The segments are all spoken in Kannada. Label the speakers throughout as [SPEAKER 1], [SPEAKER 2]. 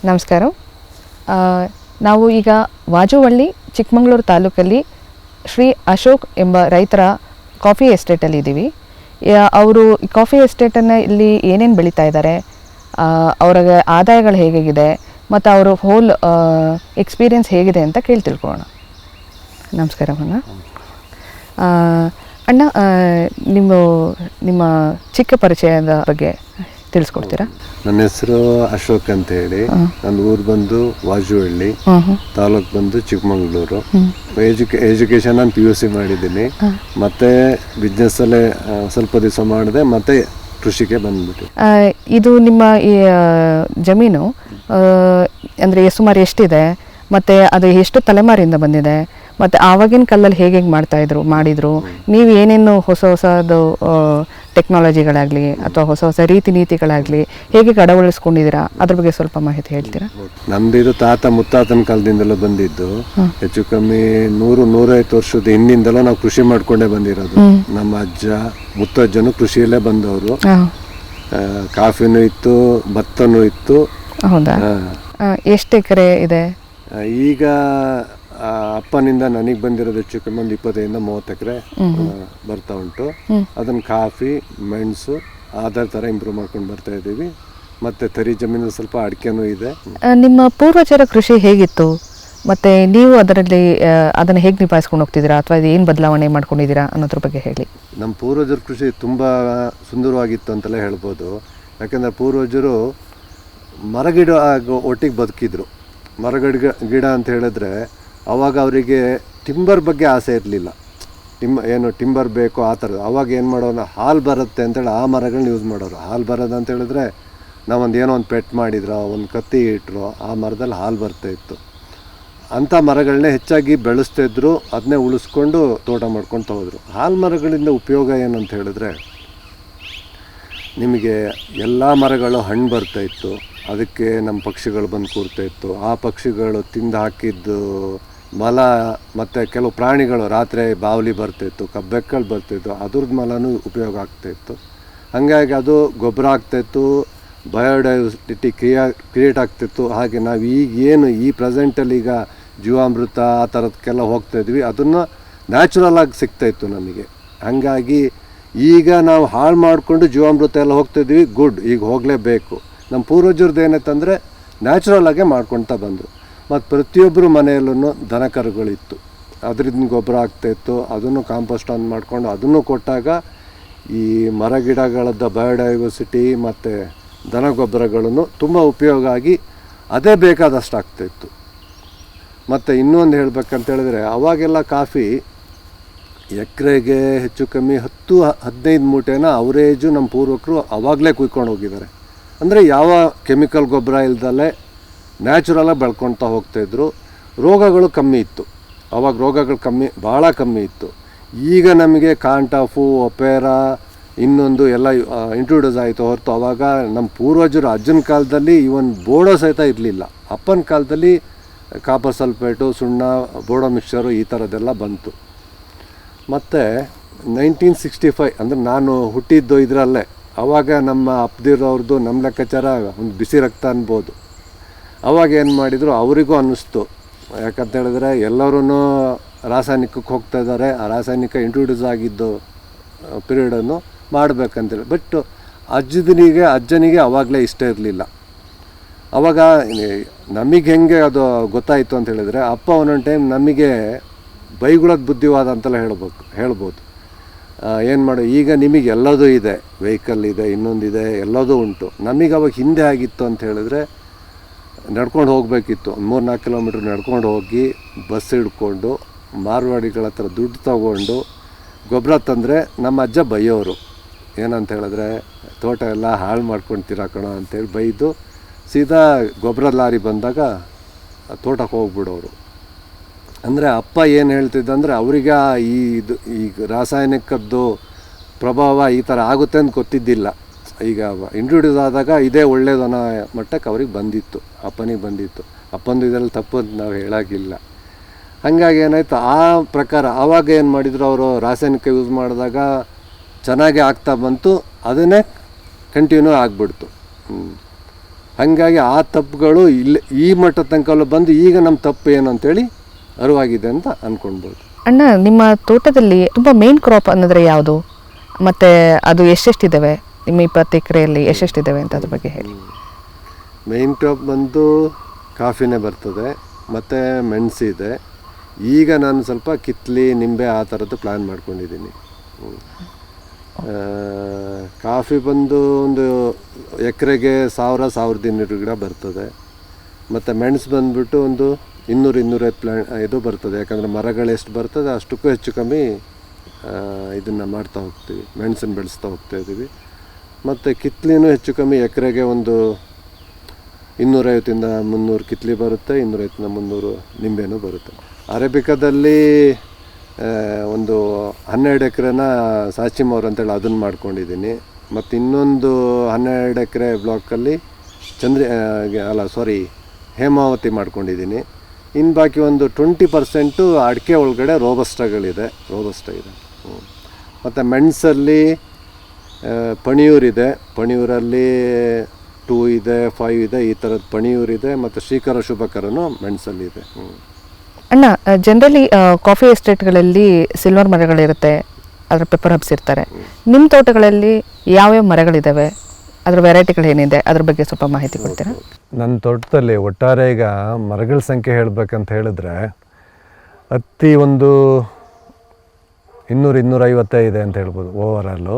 [SPEAKER 1] ನಮಸ್ಕಾರ. ನಾವು ಈಗ ವಾಜುವಳ್ಳಿ ಚಿಕ್ಕಮಗಳೂರು ತಾಲೂಕಲ್ಲಿ ಶ್ರೀ ಅಶೋಕ್ ಎಂಬ ರೈತರ ಕಾಫಿ ಎಸ್ಟೇಟಲ್ಲಿ ಇದ್ದೀವಿ. ಅವರು ಕಾಫಿ ಎಸ್ಟೇಟನ್ನು ಇಲ್ಲಿ ಏನೇನು ಬೆಳೀತಾ ಇದ್ದಾರೆ, ಅವ್ರಿಗೆ ಆದಾಯಗಳು ಹೇಗಿದೆ ಮತ್ತು ಅವರು ಹೋಲ್ ಎಕ್ಸ್ಪೀರಿಯನ್ಸ್ ಹೇಗಿದೆ ಅಂತ ತಿಳ್ಕೊಳ್ಳೋಣ. ನಮಸ್ಕಾರ ಅಣ್ಣ. ನಿಮ್ಮ ಚಿಕ್ಕ ಪರಿಚಯದ ಬಗ್ಗೆ ತಿಳಿಸ್ಕೊಡ್ತೀರಾ?
[SPEAKER 2] ನನ್ನ ಹೆಸರು ಅಶೋಕ್ ಅಂತ ಹೇಳಿ. ನನ್ನ ಊರು ಬಂದು ವಾಜುವಳ್ಳಿ, ತಾಲೂಕು ಬಂದು ಚಿಕ್ಕಮಗಳೂರು. ಎಜುಕೇಶನ್ ನಾನು PUC ಮಾಡಿದ್ದೀನಿ. ಮತ್ತೆ ಬಿಸ್ನೆಸ್ ಅಲ್ಲೇ ಸ್ವಲ್ಪ ದಿವಸ ಮಾಡಿದೆ, ಮತ್ತೆ ಕೃಷಿಗೆ ಬಂದ್ಬಿಟ್ಟು.
[SPEAKER 1] ಇದು ನಿಮ್ಮ ಈ ಜಮೀನು ಅಂದರೆ ಸುಮಾರು ಎಷ್ಟಿದೆ ಮತ್ತು ಅದು ಎಷ್ಟು ತಲೆಮಾರಿಂದ ಬಂದಿದೆ ಮತ್ತು ಆವಾಗಿನ ಕಾಲದಲ್ಲಿ ಹೇಗೆ ಮಾಡಿದರು, ನೀವು ಏನೇನು ಹೊಸದು ಟೆಕ್ನಾಲಜಿಗಳಾಗಲಿ ಅಥವಾ ಹೊಸ ರೀತಿ ನೀತಿಗಳಾಗಲಿ ಹೇಗೆ ಅಳವಡಿಸ್ಕೊಂಡಿದ್ದೀರಾ, ಅದ್ರ ಬಗ್ಗೆ ಸ್ವಲ್ಪ ಮಾಹಿತಿ ಹೇಳ್ತೀರಾ?
[SPEAKER 2] ನಮ್ದು ಇದು ತಾತ ಮುತ್ತಾತನ ಕಾಲದಿಂದಲೂ ಬಂದಿದ್ದು. ಹೆಚ್ಚು ಕಮ್ಮಿ 100-150 ವರ್ಷದ ಹಿಂದಿಂದಲೂ ನಾವು ಕೃಷಿ ಮಾಡ್ಕೊಂಡೇ ಬಂದಿರೋದು. ನಮ್ಮ ಅಜ್ಜ ಮುತ್ತಜ್ಜನು ಕೃಷಿಯಲ್ಲೇ ಬಂದವರು. ಕಾಫಿನೂ ಇತ್ತು, ಭತ್ತನೂ ಇತ್ತು.
[SPEAKER 1] ಹೌದಾ? ಎಷ್ಟು ಎಕರೆ ಇದೆ
[SPEAKER 2] ಈಗ? ಅಪ್ಪನಿಂದ ನನಗೆ ಬಂದಿರೋದು ಹೆಚ್ಚು ಕಮ್ಮಿ ಒಂದು 25-30 ಎಕರೆ ಬರ್ತಾ ಉಂಟು. ಅದನ್ನು ಕಾಫಿ, ಮೆಣಸು ಅದರ ಥರ ಇಂಪ್ರೂವ್ ಮಾಡ್ಕೊಂಡು ಬರ್ತಾ ಇದ್ದೀವಿ. ಮತ್ತು ತರಿ ಜಮೀನು ಸ್ವಲ್ಪ ಅಡಿಕೆನೂ ಇದೆ.
[SPEAKER 1] ನಿಮ್ಮ ಪೂರ್ವಜರ ಕೃಷಿ ಹೇಗಿತ್ತು ಮತ್ತು ನೀವು ಅದನ್ನು ಹೇಗೆ ನಿಭಾಯಿಸ್ಕೊಂಡು ಹೋಗ್ತಿದ್ದೀರಾ ಅಥವಾ ಏನು ಬದಲಾವಣೆ ಮಾಡ್ಕೊಂಡಿದ್ದೀರಾ ಅನ್ನೋದ್ರ ಬಗ್ಗೆ ಹೇಳಿ.
[SPEAKER 2] ನಮ್ಮ ಪೂರ್ವಜರ ಕೃಷಿ ತುಂಬ ಸುಂದರವಾಗಿತ್ತು ಅಂತಲೇ ಹೇಳ್ಬೋದು. ಯಾಕೆಂದರೆ ಪೂರ್ವಜರು ಮರಗಿಡ ಒಟ್ಟಿಗೆ ಬದುಕಿದ್ರು. ಗಿಡ ಅಂತ ಹೇಳಿದ್ರೆ ಆವಾಗ ಅವರಿಗೆ ಟಿಂಬರ್ ಬಗ್ಗೆ ಆಸೆ ಇರಲಿಲ್ಲ. ಟಿಂಬರ್ ಬೇಕು ಆ ಥರದ್ದು. ಆವಾಗ ಏನು ಮಾಡೋರು, ಹಾಲು ಬರುತ್ತೆ ಅಂತೇಳಿ ಆ ಮರಗಳನ್ನ ಯೂಸ್ ಮಾಡೋರು. ಹಾಲು ಬರೋದು ಅಂತ ಹೇಳಿದ್ರೆ ನಾವೊಂದು ಏನೋ ಒಂದು ಪೆಟ್ ಮಾಡಿದ್ರೋ, ಒಂದು ಕತ್ತಿ ಇಟ್ಟರು, ಆ ಮರದಲ್ಲಿ ಹಾಲು ಬರ್ತಾಯಿತ್ತು. ಅಂಥ ಮರಗಳನ್ನೇ ಹೆಚ್ಚಾಗಿ ಬೆಳೆಸ್ತಾಯಿದ್ರು. ಅದನ್ನೇ ಉಳಿಸ್ಕೊಂಡು ತೋಟ ಮಾಡ್ಕೊಳ್ತಾ ಹೋದರು. ಹಾಲು ಮರಗಳಿಂದ ಉಪಯೋಗ ಏನಂತ ಹೇಳಿದ್ರೆ, ನಿಮಗೆ ಎಲ್ಲ ಮರಗಳು ಹಣ್ಣು ಬರ್ತಾಯಿತ್ತು. ಅದಕ್ಕೆ ನಮ್ಮ ಪಕ್ಷಿಗಳು ಬಂದು ಕೂರ್ತಾಯಿತ್ತು. ಆ ಪಕ್ಷಿಗಳು ತಿಂದು ಹಾಕಿದ್ದು ಮಲ ಮತ್ತು ಕೆಲವು ಪ್ರಾಣಿಗಳು ರಾತ್ರಿ ಬಾವಲಿ ಬರ್ತಾಯಿತ್ತು, ಬೆಕ್ಕಳು ಬರ್ತಾಯಿತ್ತು, ಅದ್ರದ್ದು ಮಲನೂ ಉಪಯೋಗ ಆಗ್ತಾಯಿತ್ತು. ಹಾಗಾಗಿ ಅದು ಗೊಬ್ಬರ ಆಗ್ತಾಯಿತ್ತು, ಬಯೋಡೈವರ್ಸಿಟಿ ಕ್ರಿಯೇಟ್ ಆಗ್ತಿತ್ತು. ಹಾಗೆ ನಾವು ಈಗೇನು ಈ ಪ್ರೆಸೆಂಟಲ್ಲಿ ಈಗ ಜೀವಾಮೃತ ಆ ಥರದಕ್ಕೆಲ್ಲ ಹೋಗ್ತಾಯಿದ್ವಿ, ಅದನ್ನು ನ್ಯಾಚುರಲಾಗಿ ಸಿಗ್ತಾಯಿತ್ತು ನಮಗೆ. ಹಾಗಾಗಿ ಈಗ ನಾವು ಹಾಳು ಮಾಡಿಕೊಂಡು ಜೀವಾಮೃತ ಎಲ್ಲ ಹೋಗ್ತಾಯಿದ್ವಿ. ಗುಡ್, ಈಗ ಹೋಗಲೇಬೇಕು. ನಮ್ಮ ಪೂರ್ವಜರದ್ದು ಏನಂತಂದರೆ ನ್ಯಾಚುರಲಾಗೇ ಮಾಡ್ಕೊಳ್ತಾ ಬಂದರು. ಮತ್ತು ಪ್ರತಿಯೊಬ್ಬರು ಮನೆಯಲ್ಲೂ ದನ ಕರುಗಳಿತ್ತು. ಅದರಿಂದ ಗೊಬ್ಬರ ಆಗ್ತಾಯಿತ್ತು. ಅದನ್ನು ಕಾಂಪೋಸ್ಟ್ ಆನ್ ಮಾಡಿಕೊಂಡು ಅದನ್ನು ಕೊಟ್ಟಾಗ ಈ ಮರ ಗಿಡಗಳದ್ದು ಬಯೋಡೈವರ್ಸಿಟಿ ಮತ್ತು ದನ ಗೊಬ್ಬರಗಳನ್ನು ತುಂಬ ಉಪಯೋಗ ಆಗಿ ಅದೇ ಬೇಕಾದಷ್ಟು ಆಗ್ತಾಯಿತ್ತು. ಮತ್ತು ಇನ್ನೊಂದು ಹೇಳಬೇಕಂತೇಳಿದ್ರೆ, ಅವಾಗೆಲ್ಲ ಕಾಫಿ ಎಕರೆಗೆ ಹೆಚ್ಚು ಕಮ್ಮಿ 10-15 ಮೂಟೆನ ಅವರೇಜು ನಮ್ಮ ಪೂರ್ವಕರು ಆವಾಗಲೇ ಕುಯ್ಕೊಂಡು ಹೋಗಿದ್ದಾರೆ. ಅಂದರೆ ಯಾವ ಕೆಮಿಕಲ್ ಗೊಬ್ಬರ ಇಲ್ದಲ್ಲೇ ನ್ಯಾಚುರಲಾಗಿ ಬೆಳ್ಕೊಳ್ತಾ ಹೋಗ್ತಾಯಿದ್ರು. ರೋಗಗಳು ಕಮ್ಮಿ ಇತ್ತು ಅವಾಗ. ರೋಗಗಳು ಭಾಳ ಕಮ್ಮಿ ಇತ್ತು. ಈಗ ನಮಗೆ ಕಾಂಟಾಫು, ಒಪೇರಾ ಇನ್ನೊಂದು ಎಲ್ಲ ಇಂಟ್ರೊಡ್ಯೂಸ್ ಆಯಿತು ಹೊರತು ಅವಾಗ ನಮ್ಮ ಪೂರ್ವಜರು ಅಜ್ಜನ ಕಾಲದಲ್ಲಿ ಇವನ್ ಬೋಡೋ ಸಹಿತ ಇರಲಿಲ್ಲ. ಅಪ್ಪನ ಕಾಲದಲ್ಲಿ ಕಾಪರ್ ಸಲ್ಫೇಟು, ಸುಣ್ಣ, ಬೋಡೋ ಮಿಕ್ಸ್ಚರು ಈ ಥರದ್ದೆಲ್ಲ ಬಂತು. ಮತ್ತು 1965 ಅಂದರೆ ನಾನು ಹುಟ್ಟಿದ್ದು ಇದರಲ್ಲೇ. ಆವಾಗ ನಮ್ಮ ಅಪ್ಪದಿರೋರ್ದು ನಮ್ಮ ಲೆಕ್ಕಾಚಾರ ಒಂದು ಬಿಸಿ ರಕ್ತ ಅನ್ಬೋದು. ಅವಾಗ ಏನು ಮಾಡಿದರು, ಅವರಿಗೂ ಅನ್ನಿಸ್ತು. ಯಾಕಂತ ಹೇಳಿದ್ರೆ ಎಲ್ಲರೂ ರಾಸಾಯನಿಕಕ್ಕೆ ಹೋಗ್ತಾ ಇದ್ದಾರೆ. ಆ ರಾಸಾಯನಿಕ ಇಂಟ್ರೊಡ್ಯೂಸ್ ಆಗಿದ್ದು ಪೀರಿಯಡನ್ನು ಮಾಡಬೇಕಂತೇಳಿ. ಬಟ್ ಅಜ್ಜನಿಗೆ ಆವಾಗಲೇ ಇಷ್ಟ ಇರಲಿಲ್ಲ. ಆವಾಗ ನಮಗೆ ಹೆಂಗೆ ಅದು ಗೊತ್ತಾಯಿತು ಅಂತ ಹೇಳಿದರೆ, ಅಪ್ಪ ಒಂದೊಂದು ಟೈಮ್ ನಮಗೆ ಬೈಗುಳದ ಬುದ್ಧಿವಾದ ಅಂತೆಲ್ಲ ಹೇಳ್ಬೋದು. ಏನು ಮಾಡು, ಈಗ ನಿಮಗೆ ಎಲ್ಲದೂ ಇದೆ, ವೆಹಿಕಲ್ ಇದೆ, ಇನ್ನೊಂದಿದೆ, ಎಲ್ಲದೂ ಉಂಟು. ನಮಗೆ ಅವಾಗ ಹಿಂದೆ ಆಗಿತ್ತು ಅಂತ ಹೇಳಿದ್ರೆ ನಡ್ಕೊಂಡು ಹೋಗಬೇಕಿತ್ತು. 3-4 ಕಿಲೋಮೀಟ್ರ್ ನಡ್ಕೊಂಡು ಹೋಗಿ ಬಸ್ ಹಿಡ್ಕೊಂಡು ಮಾರ್ವಾಡಿಗಳ ಹತ್ರ ದುಡ್ಡು ತಗೊಂಡು ಗೊಬ್ಬರ ತಂದರೆ ನಮ್ಮ ಅಜ್ಜ ಬೈಯೋರು. ಏನಂತ ಹೇಳಿದ್ರೆ, ತೋಟ ಎಲ್ಲ ಹಾಳು ಮಾಡ್ಕೊಂಡು ತಿರಾಕೋಣ ಅಂತೇಳಿ ಬೈದು ಸೀದಾ ಗೊಬ್ಬರ ಲಾರಿ ಬಂದಾಗ ತೋಟಕ್ಕೆ ಹೋಗ್ಬಿಡೋರು. ಅಂದರೆ ಅಪ್ಪ ಏನು ಹೇಳ್ತಿದ್ದಂದರೆ, ಅವರಿಗೆ ಈಗ ರಾಸಾಯನಿಕದ್ದು ಪ್ರಭಾವ ಈ ಥರ ಆಗುತ್ತೆ ಅಂತ ಗೊತ್ತಿದ್ದಿಲ್ಲ. ಈಗ ಇಂಟ್ರೊಡ್ಯೂಸ್ ಆದಾಗ ಇದೇ ಒಳ್ಳೇದು ಅನ್ನೋ ಮಟ್ಟಕ್ಕೆ ಅವ್ರಿಗೆ ಬಂದಿತ್ತು, ಅಪ್ಪನಿಗೆ ಬಂದಿತ್ತು. ಅಪ್ಪಂದು ಇದರಲ್ಲಿ ತಪ್ಪು ಅಂತ ನಾವು ಹೇಳೋಕ್ಕಿಲ್ಲ. ಹಾಗಾಗಿ ಏನಾಯಿತು, ಆ ಪ್ರಕಾರ ಆವಾಗ ಏನು ಮಾಡಿದರು, ಅವರು ರಾಸಾಯನಿಕ ಯೂಸ್ ಮಾಡಿದಾಗ ಚೆನ್ನಾಗೇ ಆಗ್ತಾ ಬಂತು. ಅದನ್ನೇ ಕಂಟಿನ್ಯೂ ಆಗಿಬಿಡ್ತು. ಹಾಗಾಗಿ ಆ ತಪ್ಪುಗಳು ಇಲ್ಲಿ ಈ ಮಟ್ಟ ತನಕ ಬಂದು ಈಗ ನಮ್ಮ ತಪ್ಪು ಏನು ಅಂತೇಳಿ ಅರಿವಾಗಿದೆ ಅಂತ ಅಂದ್ಕೊಳ್ಬೋದು.
[SPEAKER 1] ಅಣ್ಣ, ನಿಮ್ಮ ತೋಟದಲ್ಲಿ ತುಂಬ ಮೇನ್ ಕ್ರಾಪ್ ಅನ್ನೋದ್ರೆ ಯಾವುದು, ಮತ್ತು ಅದು ಎಷ್ಟೆಷ್ಟಿದ್ದಾವೆ, ನಿಮ್ಮ 20 ಎಕರೆಯಲ್ಲಿ ಎಷ್ಟೆಷ್ಟಿದ್ದಾವೆ ಅಂತ ಅದ್ರ ಬಗ್ಗೆ ಹೇಳಿ.
[SPEAKER 2] ಮೇನ್ ಕ್ರಾಪ್ ಬಂದು ಕಾಫಿನೇ ಬರ್ತದೆ ಮತ್ತು ಮೆಣಸು ಇದೆ. ಈಗ ನಾನು ಸ್ವಲ್ಪ ಕಿತ್ಲಿ, ನಿಂಬೆ ಆ ಥರದ್ದು ಪ್ಲ್ಯಾನ್ ಮಾಡ್ಕೊಂಡಿದ್ದೀನಿ. ಕಾಫಿ ಬಂದು ಒಂದು ಎಕರೆಗೆ 1000-1200 ಗಿಡ ಬರ್ತದೆ. ಮತ್ತು ಮೆಣಸು ಬಂದುಬಿಟ್ಟು ಒಂದು 200-250 ಇದು ಬರ್ತದೆ. ಯಾಕಂದರೆ ಮರಗಳು ಎಷ್ಟು ಬರ್ತದೆ ಅಷ್ಟಕ್ಕೂ ಹೆಚ್ಚು ಕಮ್ಮಿ ಇದನ್ನು ಮಾಡ್ತಾ ಹೋಗ್ತೀವಿ, ಮೆಣಸನ್ನು ಬೆಳೆಸ್ತಾ ಹೋಗ್ತಾ ಇದ್ದೀವಿ. ಮತ್ತು ಕಿತ್ಲಿನೂ ಹೆಚ್ಚು ಕಮ್ಮಿ ಎಕರೆಗೆ ಒಂದು 250-300 ಕಿತ್ಲಿ ಬರುತ್ತೆ, 250-300 ನಿಂಬೆನೂ ಬರುತ್ತೆ. ಅರೇಬಿಕಾದಲ್ಲಿ ಒಂದು 12 ಎಕರೆನ ಸಾಚಿಮೋರ್ ಅಂತೇಳಿ ಅದನ್ನು ಮಾಡ್ಕೊಂಡಿದ್ದೀನಿ. ಮತ್ತು ಇನ್ನೊಂದು 12 ಎಕರೆ ಬ್ಲಾಕಲ್ಲಿ ಹೇಮಾವತಿ ಮಾಡ್ಕೊಂಡಿದ್ದೀನಿ. ಇನ್ನು ಬಾಕಿ ಒಂದು 20% ಅಡಿಕೆ ಒಳಗಡೆ ರೋಬಸ್ಟ ಇದೆ. ಮತ್ತು ಮೆಣಸಲ್ಲಿ ಪಣಿಯೂರಿದೆ, ಪಣಿಯೂರಲ್ಲಿ 2 ಇದೆ, 5 ಇದೆ, ಈ ಥರದ ಪಣಿಯೂರಿದೆ. ಮತ್ತು ಶ್ರೀಕರ ಶುಭಕರನು ಮೆಣಸಲ್ಲಿದೆ.
[SPEAKER 1] ಅಣ್ಣ, ಜನರಲಿ ಕಾಫಿ ಎಸ್ಟೇಟ್ಗಳಲ್ಲಿ ಸಿಲ್ವರ್ ಮರಗಳಿರುತ್ತೆ, ಅದರ ಪೆಪ್ಪರ್ ಹಬ್ಸ್ ಇರ್ತಾರೆ. ನಿಮ್ಮ ತೋಟಗಳಲ್ಲಿ ಯಾವ್ಯಾವ ಮರಗಳಿದ್ದಾವೆ, ಅದರ ವೆರೈಟಿಗಳು ಏನಿದೆ, ಅದ್ರ ಬಗ್ಗೆ ಸ್ವಲ್ಪ ಮಾಹಿತಿ ಕೊಡ್ತೀರಾ?
[SPEAKER 3] ನನ್ನ ತೋಟದಲ್ಲಿ ಒಟ್ಟಾರೆ ಈಗ ಮರಗಳ ಸಂಖ್ಯೆ ಹೇಳಬೇಕಂತ ಹೇಳಿದ್ರೆ ಹತ್ತಿ ಒಂದು 200-250 ಇದೆ ಅಂತ ಹೇಳ್ಬೋದು ಓವರಾಲು.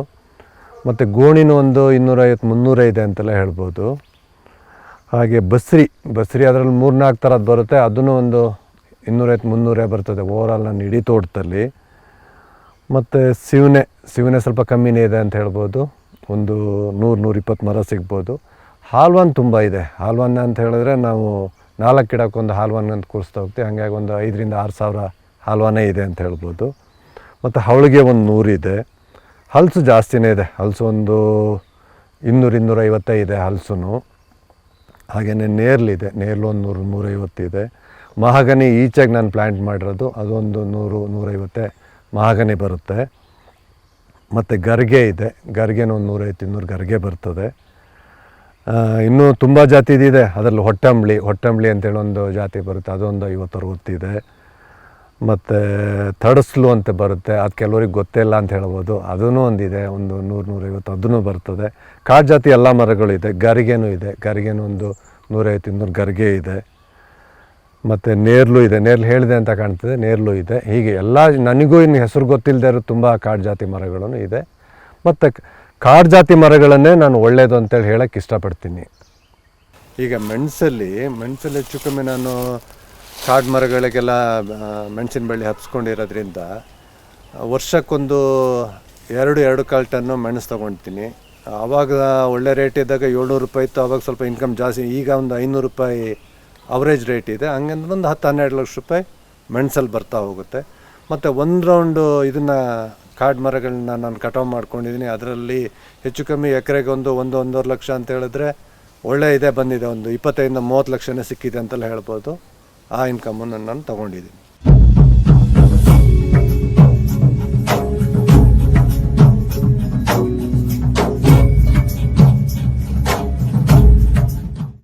[SPEAKER 3] ಮತ್ತು ಗೋಣಿನೂ ಒಂದು 250-300 ಇದೆ ಅಂತೆಲ್ಲ ಹೇಳ್ಬೋದು. ಹಾಗೆ ಬಸ್ರಿ ಅದರಲ್ಲಿ 3-4 ಥರದ್ದು ಬರುತ್ತೆ, ಅದೂ ಒಂದು 250-300 ಬರ್ತದೆ ಓವರಾಲ್ ನನ್ನ ಇಡೀ ತೋಟದಲ್ಲಿ. ಮತ್ತು ಸಿವನೆ ಸ್ವಲ್ಪ ಕಮ್ಮಿನೇ ಇದೆ ಅಂತ ಹೇಳ್ಬೋದು, ಒಂದು 100-120 ಮರ ಸಿಗ್ಬೋದು. ಹಾಲ್ವಾನ್ ತುಂಬ ಇದೆ. ಹಾಲ್ವಾನ್ ಅಂತ ಹೇಳಿದ್ರೆ ನಾವು 4 ಗಿಡಕ್ಕೊಂದು ಹಾಲ್ವಾನ್ ಅಂತ ಕೂರಿಸ್ತಾ ಹೋಗ್ತೀವಿ. ಹಾಗಾಗಿ ಒಂದು 5,000-6,000 ಸಾವಿರ ಹಾಲ್ವಾನೇ ಇದೆ ಅಂತ ಹೇಳ್ಬೋದು. ಮತ್ತು ಹವಳಿಗೆ ಒಂದು 100 ಇದೆ. ಹಲಸು ಜಾಸ್ತಿನೇ ಇದೆ, ಹಲಸು ಒಂದು 200-250 ಇದೆ ಹಲಸು. ಹಾಗೆಯೇ ನೇರ್ಲಿದೆ, ನೇರ್ಲು ಒಂದು 100-150 ಇದೆ. ಮಹಾಗನಿ ಈಚೆಗೆ ನಾನು ಪ್ಲ್ಯಾಂಟ್ ಮಾಡಿರೋದು, ಅದೊಂದು 100-150 ಮಹಾಗನಿ ಬರುತ್ತೆ. ಮತ್ತು ಗರ್ಗೆ ಇದೆ, ಗರ್ಗೆನೂ ಒಂದು 150-200 ಗರ್ಗೆ ಬರ್ತದೆ. ಇನ್ನೂ ತುಂಬ ಜಾತಿದಿದೆ. ಅದರಲ್ಲಿ ಹೊಟ್ಟಂಬ್ಳಿ ಅಂತೇಳಿ ಒಂದು ಜಾತಿ ಬರುತ್ತೆ, ಅದೊಂದು 50-60 ಇದೆ. ಮತ್ತು ತಡಸ್ಲು ಅಂತ ಬರುತ್ತೆ, ಅದು ಕೆಲವ್ರಿಗೆ ಗೊತ್ತೇ ಇಲ್ಲ ಅಂತ ಹೇಳ್ಬೋದು, ಅದೂ ಒಂದಿದೆ, ಒಂದು 100-150 ಅದೂ ಬರ್ತದೆ. ಕಾಡು ಜಾತಿ ಎಲ್ಲ ಮರಗಳಿದೆ. ಗರಿಗೆನೂ ಇದೆ, ಗರಿಗೆನೂ ಒಂದು 150-200 ಗರಿಗೆ ಇದೆ. ಮತ್ತು ನೇರ್ಲು ಇದೆ, ನೇರ್ಲು ಹೇಳಿದೆ ಅಂತ ಕಾಣ್ತದೆ, ನೇರ್ಲು ಇದೆ. ಹೀಗೆ ಎಲ್ಲ ನನಗೂ ಇನ್ನು ಹೆಸರು ಗೊತ್ತಿಲ್ಲದೆ ಇರೋ ತುಂಬ ಕಾಡು ಜಾತಿ ಮರಗಳೂ ಇದೆ. ಮತ್ತು ಕಾಡು ಜಾತಿ ಮರಗಳನ್ನೇ ನಾನು ಒಳ್ಳೆಯದು ಅಂತೇಳಿ ಹೇಳೋಕ್ಕೆ ಇಷ್ಟಪಡ್ತೀನಿ. ಈಗ ಮೆಣಸಲ್ಲಿ ಹೆಚ್ಚು ಕಮ್ಮಿ ನಾನು ಕಾಡು ಮರಗಳಿಗೆಲ್ಲ ಮೆಣಸಿನ ಬಳ್ಳಿ ಹಬ್ಸ್ಕೊಂಡಿರೋದ್ರಿಂದ ವರ್ಷಕ್ಕೊಂದು 2-2.25 ಟನ್ನು ಮೆಣಸು ತೊಗೊಳ್ತೀನಿ. ಆವಾಗ ಒಳ್ಳೆ ರೇಟ್ ಇದ್ದಾಗ 700 ರೂಪಾಯಿ ಇತ್ತು, ಆವಾಗ ಸ್ವಲ್ಪ ಇನ್ಕಮ್ ಜಾಸ್ತಿ. ಈಗ ಒಂದು 500 ರೂಪಾಯಿ ಅವರೇಜ್ ರೇಟ್ ಇದೆ. ಹಂಗಂದ್ರೆ ಒಂದು 10-12 ಲಕ್ಷ ರೂಪಾಯಿ ಮೆಣಸಲ್ಲಿ ಬರ್ತಾ ಹೋಗುತ್ತೆ. ಮತ್ತು ಒಂದು ರೌಂಡು ಇದನ್ನು ಕಾಡು ಮರಗಳನ್ನ ನಾನು ಕಟಾವು ಮಾಡ್ಕೊಂಡಿದ್ದೀನಿ. ಅದರಲ್ಲಿ ಹೆಚ್ಚು ಕಮ್ಮಿ ಎಕರೆಗೆ ಒಂದು 1-1.5 ಲಕ್ಷ ಅಂತ ಹೇಳಿದ್ರೆ ಒಳ್ಳೆ ಇದೆ ಬಂದಿದೆ, ಒಂದು 25-30 ಲಕ್ಷನೇ ಸಿಕ್ಕಿದೆ ಅಂತಲೇ ಹೇಳ್ಬೋದು. ಆ ಇನ್ಕಮನ್ನು ನಾನು ತೊಗೊಂಡಿದ್ದೀನಿ.